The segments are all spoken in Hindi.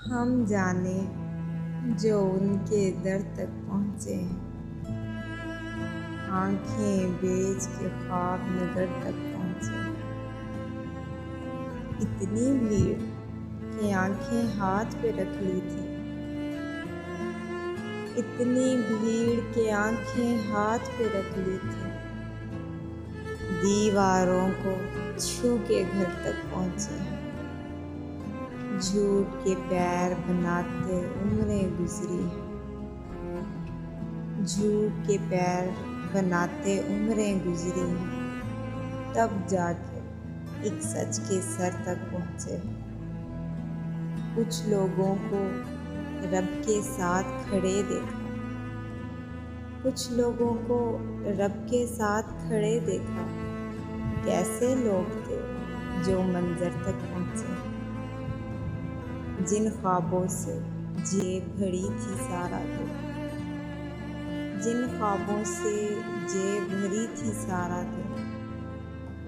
हम जाने जो उनके दर तक पहुँचे हैं, आंखें बेच के ख्वाब नगर तक पहुँचे। इतनी भीड़ कि आंखें हाथ पे रख ली थी, इतनी भीड़ के आंखें हाथ पे रख ली थी। दीवारों को छू के घर तक पहुँचे। झूठ के पैर बनाते उम्रें गुजरी, झूठ के पैर बनाते उम्रें गुजरी, तब जाके एक सच के सर तक पहुँचे। कुछ लोगों को रब के साथ खड़े देखा, कुछ लोगों को रब के साथ खड़े देखा। कैसे लोग थे जो मंजर तक पहुँचे, जिन ख्वाबों से जेब भरी थी सारा दिन, जिन ख्वाबों से जेब भरी थी सारा दिन,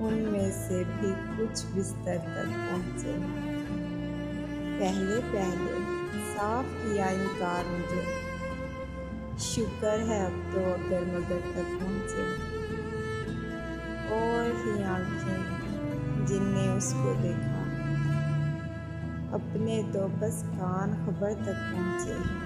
उनमें से भी कुछ बिस्तर तक पहुँचे। पहले पहले साफ किया इनकार मुझे, शुक्र है अब तो अगर मगर तक पहुँचे। और ही आँखें जिनने उसको देखा, अपने तो बस कान खबर तक पहुँचे।